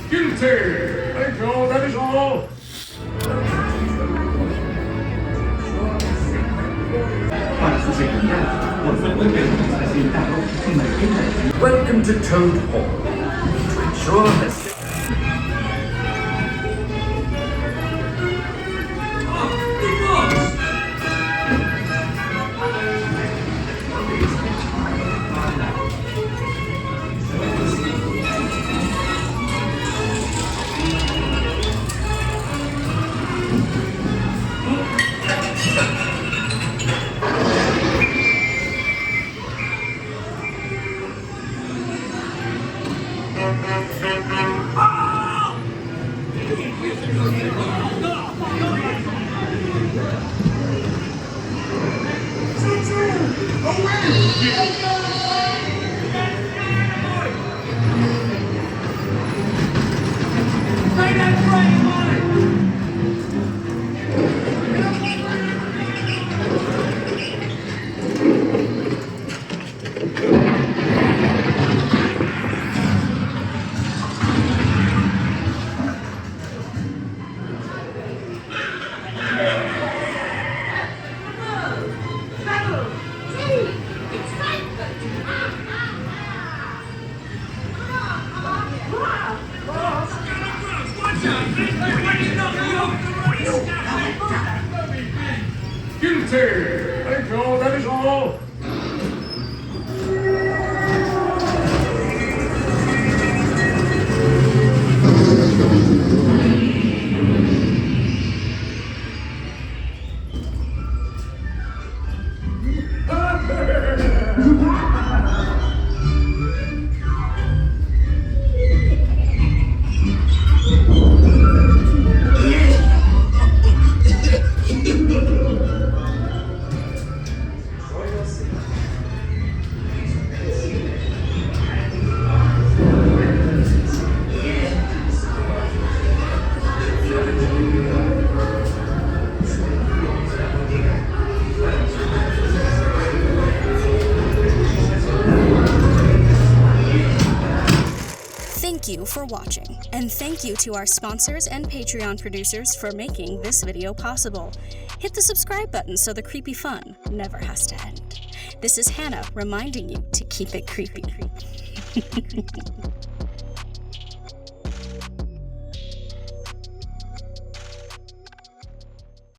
Guilty! Thank you, that is all. Welcome to Toad Hall. To ensure that... Guilty! Thank you, that is all. Thank you for watching, and thank you to our sponsors and Patreon producers for making this video possible. Hit the subscribe button so the creepy fun never has to end. This is Hannah reminding you to keep it creepy.